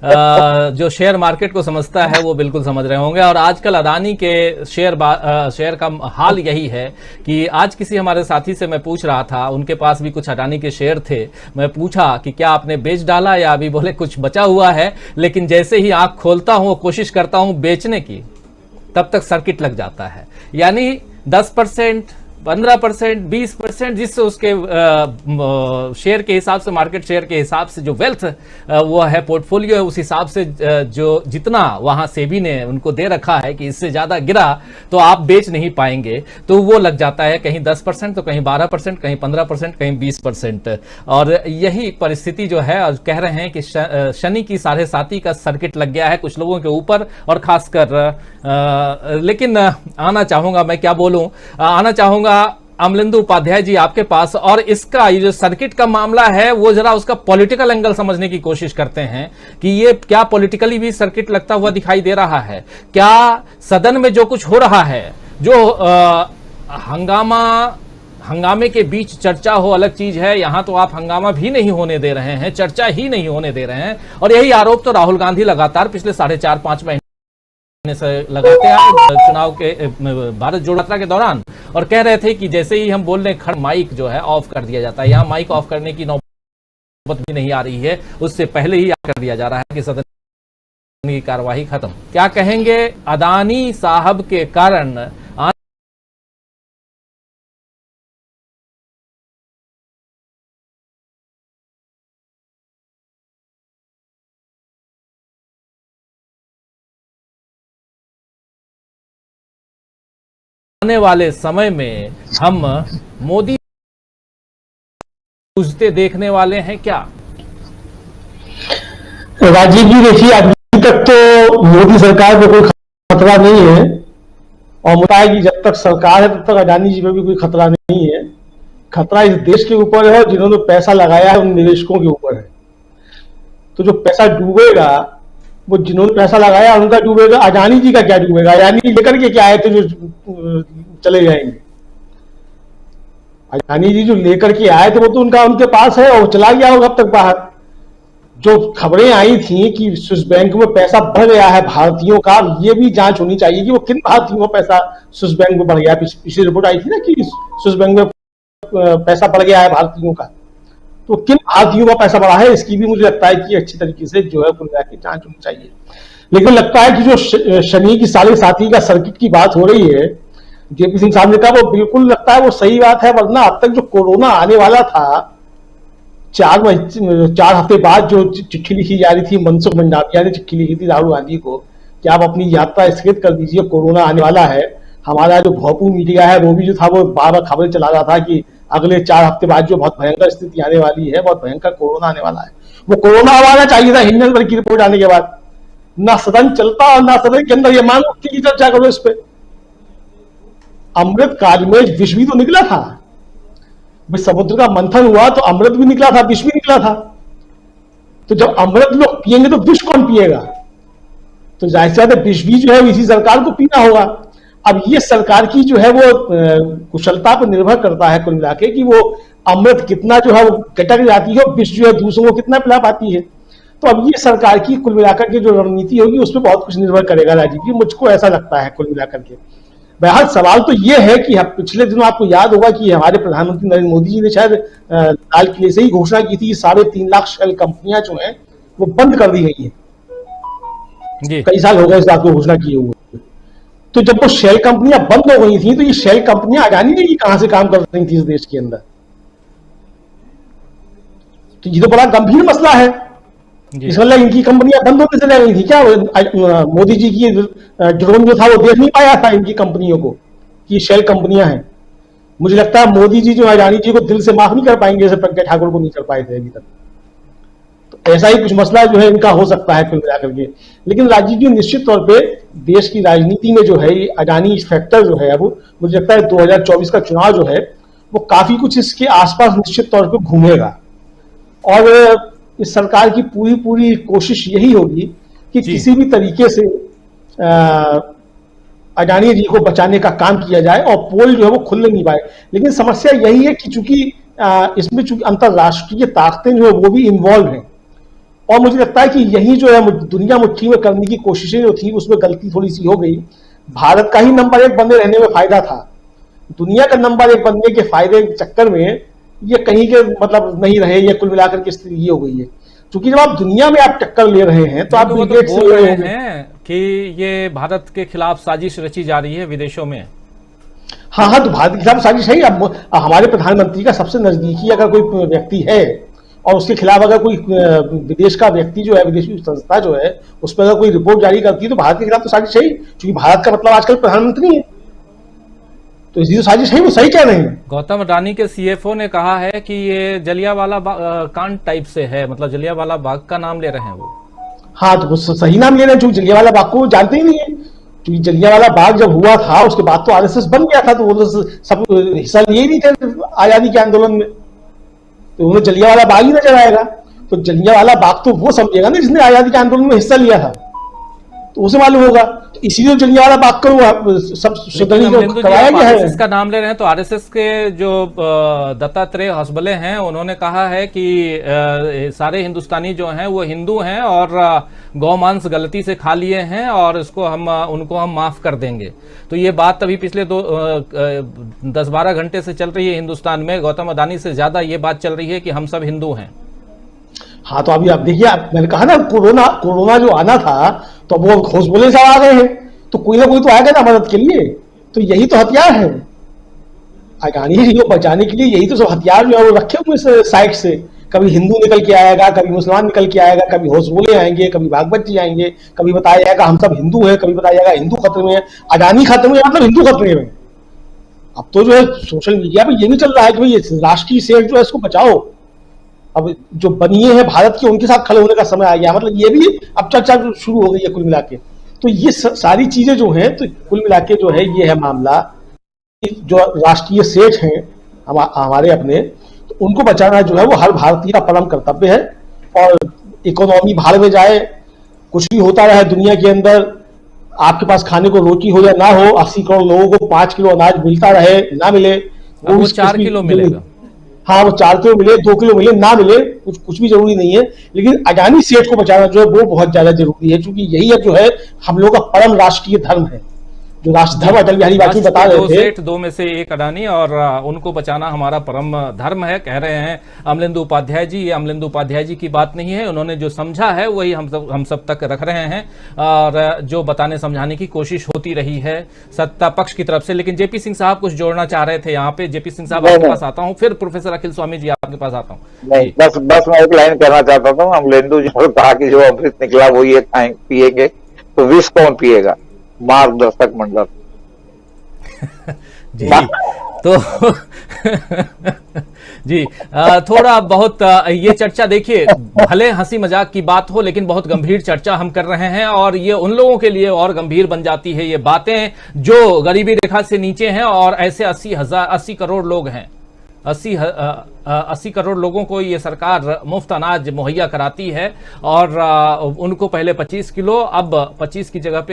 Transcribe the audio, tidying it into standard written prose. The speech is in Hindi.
जो शेयर मार्केट को समझता है वो बिल्कुल समझ रहे होंगे। और आजकल अदानी के शेयर का हाल यही है कि आज किसी हमारे साथी से मैं पूछ रहा था, उनके पास भी कुछ अदानी के शेयर थे। मैं पूछा कि क्या आपने बेच डाला या अभी, बोले कुछ बचा हुआ है, लेकिन जैसे ही आंख खोलता हूं, कोशिश करता हूं बेचने की, तब तक सर्किट लग जाता है। यानी 10%, 15%, 20%, जिससे उसके शेयर के हिसाब से, मार्केट शेयर के हिसाब से जो वेल्थ वो है, पोर्टफोलियो है, उस हिसाब से जो जितना वहां सेबी ने उनको दे रखा है कि इससे ज्यादा गिरा तो आप बेच नहीं पाएंगे, तो वो लग जाता है कहीं 10%, तो कहीं 12%, कहीं 15%, कहीं 20%। और यही परिस्थिति जो है, कह रहे हैं कि शनि की 7.5 का सर्किट लग गया है कुछ लोगों के ऊपर, और खासकर लेकिन आना चाहूंगा, मैं क्या बोलूं, आना चाहूंगा अमलेंदु उपाध्याय जी आपके पास, और इसका ये जो सर्किट का मामला है वो जरा उसका पॉलिटिकल एंगल समझने की कोशिश करते हैं कि ये क्या पॉलिटिकली भी सर्किट लगता हुआ दिखाई दे रहा है। क्या सदन में जो कुछ हो रहा है, जो हंगामे के बीच चर्चा हो अलग चीज है, यहां तो आप हंगामा भी नहीं होने दे रहे हैं, चर्चा ही नहीं होने दे रहे हैं। और यही आरोप तो राहुल गांधी लगातार पिछले 4.5-5 महीने से लगाते हैं चुनाव के भारत जोड़ो यात्रा के दौरान, और कह रहे थे कि जैसे ही हम बोल रहे हैं, खड़ माइक जो है ऑफ कर दिया जाता है। यहां माइक ऑफ करने की नौबत भी नहीं आ रही है, उससे पहले ही कर दिया जा रहा है कि सदन की कार्यवाही खत्म। क्या कहेंगे अदानी साहब के कारण आने वाले समय में हम मोदी पूछते देखने वाले हैं क्या? राजीव जी, देखिए, अभी तक तो मोदी सरकार को कोई खतरा नहीं है, और मुझे है कि जब तक सरकार है तब तक अडानी जी पे भी कोई खतरा नहीं है। खतरा इस देश के ऊपर है, और जिन्होंने पैसा लगाया है उन निवेशकों के ऊपर है। तो जो पैसा डूबेगा वो जिन्होंने पैसा लगाया उनका डूबेगा। अडानी जी का क्या डूबेगा? अडानी लेकर के क्या आए थे जो चले जाएंगे? अडानी जी जो लेकर के आए थे वो तो उनके पास है, और चला गया होगा अब तक बाहर। जो खबरें आई थी कि स्विस बैंक में पैसा बढ़ गया है भारतीयों का, ये भी जांच होनी चाहिए कि वो किन भारतीयों का पैसा स्विस बैंक में बढ़ गया। पिछली रिपोर्ट आई थी ना कि स्विस बैंक में पैसा बढ़ गया है भारतीयों का, तो किन भारतीयों का पैसा बढ़ा है, इसकी भी मुझे लगता है कि अच्छी तरीके से जो है कुल मिलाकर जांच होनी चाहिए। लेकिन लगता है कि जो शनि की 7.5 का सर्किट की बात हो रही है, जेपी सिंह साहब ने कहा, वो बिल्कुल लगता है वो सही बात है। वरना अब तक जो कोरोना आने वाला था, 4 हफ्ते बाद जो चिट्ठी लिखी जा रही थी, मनसुख मंडाविया ने चिट्ठी लिखी थी राहुल गांधी को कि आप अपनी यात्रा स्थगित कर दीजिए, कोरोना आने वाला है। हमारा जो भोपू मीडिया है वो भी जो था वो बार बार खबरें चला रहा था कि अगले 4 हफ्ते बाद जो बहुत भयंकर स्थिति आने वाली है, बहुत भयंकर कोरोना आने वाला है। वो कोरोना आना चाहिए था हिंडनबर्ग की रिपोर्ट आने के बाद। ना सदन चलता और ना सदन के अंदर ये मांग उठती की चर्चा करो इस पे। अमृत काल में विष भी तो निकला था, समुद्र का मंथन हुआ तो अमृत भी निकला था, विष भी निकला था। तो जब अमृत लोग पिएंगे तो विष कौन पिएगा? तो जाहिर सी बात है विष भी जो है इसी सरकार को पीना होगा। अब ये सरकार की जो है वो कुशलता पर निर्भर करता है कुल मिला के कि वो अमृत कितना जो है वो कटक जाती है, और विष जो है दूसरों को कितना पिला पाती है। तो अब ये सरकार की कुल मिलाकर के जो रणनीति होगी उस पर बहुत कुछ निर्भर करेगा राजीव जी, मुझको ऐसा लगता है कुल मिलाकर के। बहरहाल सवाल तो ये है कि पिछले दिनों आपको याद होगा कि हमारे प्रधानमंत्री नरेंद्र मोदी जी ने शायद लाल किले से ही घोषणा की थी 3.5 लाख शेल कंपनियां जो हैं वो बंद कर दी गई हैं। कई साल हो गए इस बात को घोषणा किए हुए। तो जब वो शेल कंपनियां बंद हो गई थी तो ये शेल कंपनियां अडानी जी कहां से काम कर रही थी इस देश के अंदर? तो ये तो बड़ा गंभीर मसला है। इस मतलब इनकी कंपनियां बंद होने से रह गई थी क्या? मोदी जी की ड्रोन जो था वो देख नहीं पाया था इनकी कंपनियों को कि शेल कंपनियां हैं। मुझे लगता है मोदी जी जो अडानी जी को दिल से माफ नहीं कर पाएंगे, जैसे प्रज्ञा ठाकुर को नहीं कर पाए थे अभी तक। तो ऐसा ही कुछ मसला जो है इनका हो सकता है कुल मिलाकर के। लेकिन राजीव जी, निश्चित तौर पे देश की राजनीति में जो है ये अडानी फैक्टर जो है, अब मुझे लगता है 2024 का चुनाव जो है वो काफी कुछ इसके आसपास निश्चित तौर पर घूमेगा। और इस सरकार की पूरी कोशिश यही होगी कि किसी भी तरीके से अडानी जी को बचाने का काम किया जाए, और पोल जो है वो खुलने नहीं पाए। लेकिन समस्या यही है कि चूंकि इसमें अंतरराष्ट्रीय ताकतें जो है वो भी इन्वॉल्व हैं, और मुझे लगता है कि यही जो है दुनिया मुट्ठी में करने की कोशिशें जो थी उसमें गलती थोड़ी सी हो गई। भारत का ही नंबर 1 बने रहने में फायदा था, दुनिया का नंबर 1 बनने के फायदे के चक्कर में ये कहीं के मतलब नहीं रहे। ये कुल मिलाकर के स्थिति ये हो गई है, क्योंकि जब आप दुनिया में आप टक्कर ले रहे हैं तो आप वो बिल तो गेट्स से बोल ले रहे रहे हैं। हैं कि ये भारत के खिलाफ साजिश रची जा रही है विदेशों में। हाँ हाँ, तो भारत के खिलाफ साजिश है ही। अब हमारे प्रधानमंत्री का सबसे नजदीकी अगर कोई व्यक्ति है और उसके खिलाफ अगर कोई विदेश का व्यक्ति जो है, विदेशी संस्था जो है, उस पर अगर कोई रिपोर्ट जारी करती है तो भारत के खिलाफ तो साजिश है ही, क्योंकि भारत का मतलब आजकल प्रधानमंत्री है, तो इसलिए साजिश है। वो सही कह रहे हैं। गौतम अडानी के सीएफओ ने कहा है कि ये जलियांवाला कांड टाइप से है, मतलब जलियांवाला बाग का नाम ले रहे हैं वो। हाँ, तो वो सही नाम ले रहे हैं, क्योंकि जलियांवाला बाग को जानते ही नहीं है। क्योंकि जलियांवाला बाग जब हुआ था उसके बाद तो आरएसएस बन गया था, तो वो तो सब हिस्सा लिए नहीं थे आजादी के आंदोलन में, तो उन्हें जलियांवाला बाग ही नजर आएगा। तो जलियांवाला बाग तो वो समझेगा ना जिसने आजादी के आंदोलन में हिस्सा लिया था, तो उसे मालूम होगा। तो इसीलिए जलियांवाला बाग को सब करवाया गया है। इसका नाम ले रहे हैं तो आरएसएस के जो दत्तात्रेय हौसबले हैं उन्होंने कहा है कि सारे हिंदुस्तानी जो हैं वो हिंदू हैं और गौमांस गलती से खा लिए हैं और इसको उनको हम माफ कर देंगे। तो ये बात अभी पिछले 10-12 घंटे से चल रही है हिंदुस्तान में। गौतम अडानी से ज्यादा ये बात चल रही है कि हम सब हिंदू हैं। हाँ, तो अभी आप देखिए, मैंने कहा ना कोरोना जो आना था तो वो हौसबले साहब आ गए हैं, तो कोई ना कोई तो आएगा ना मदद के लिए। तो यही तो हथियार है अडानी जी को बचाने के लिए, यही तो सब हथियार जो है वो रखे हुए साइड से। कभी हिंदू निकल के आएगा, कभी मुसलमान निकल के आएगा, कभी हौसबले आएंगे, कभी भागवत जी आएंगे, कभी बताया जाएगा हम सब हिंदू हैं, कभी बताया जाएगा हिंदू खतरे में है। अडानी खतरे में मतलब हिंदू खतरे में। अब तो जो है सोशल मीडिया पे ये भी चल रहा है कि भाई राष्ट्रीय सेठ जो है इसको बचाओ। अब जो बनिए हैं भारत के उनके साथ खड़े होने का समय आ गया, मतलब ये भी अब चर्चा शुरू हो गई है कुल मिला के। तो ये सारी चीजें जो हैं, तो कुल मिला के जो है ये है मामला। जो राष्ट्रीय सेठ हैं हमारे अपने, तो उनको बचाना जो है वो हर भारतीय का परम कर्तव्य है। और इकोनॉमी भाड़ में जाए, कुछ भी होता रहे दुनिया के अंदर, आपके पास खाने को रोटी हो या ना हो, 80 करोड़ लोगों को 5 किलो अनाज मिलता रहे ना मिले, वो 4 किलो मिलेगा। हाँ, वो 4 किलो मिले, 2 किलो मिले, ना मिले, कुछ भी जरूरी नहीं है। लेकिन अडानी सेठ को बचाना जो है वो बहुत ज्यादा जरूरी है, क्योंकि यही अब जो है हम लोग का परम राष्ट्रीय धर्म है। जो राष्ट्र धर्म अटल बिहारी वाजपेयी बता रहे थे, सेठ 2 में से एक अडानी, और उनको बचाना हमारा परम धर्म है, कह रहे हैं अमलेंदु उपाध्याय जी। ये अमलेंदु उपाध्याय जी की बात नहीं है, उन्होंने जो समझा है वही हम सब तक रख रहे हैं और जो बताने समझाने की कोशिश होती रही है सत्ता पक्ष की तरफ से। लेकिन जेपी सिंह साहब कुछ जोड़ना चाह रहे थे यहाँ पे। जेपी सिंह साहब आपके पास आता हूँ, फिर प्रोफेसर अखिल स्वामी जी आपके पास आता हूँ। नहीं, बस मैं एक लाइन कहना चाहता था। अमलेंदु जी ने कहा कि जो अमृत निकला वो ये पिएंगे, तो विष कौन पिएगा? मार्गदर्शक मंडल। जी तो जी थोड़ा बहुत ये चर्चा देखिए, भले हंसी मजाक की बात हो लेकिन बहुत गंभीर चर्चा हम कर रहे हैं और ये उन लोगों के लिए और गंभीर बन जाती है ये बातें जो गरीबी रेखा से नीचे हैं और ऐसे 80 करोड़ लोग हैं। 80 करोड़ लोगों को ये सरकार मुफ्त अनाज मुहैया कराती है और उनको पहले 25 किलो, अब 25 की जगह पे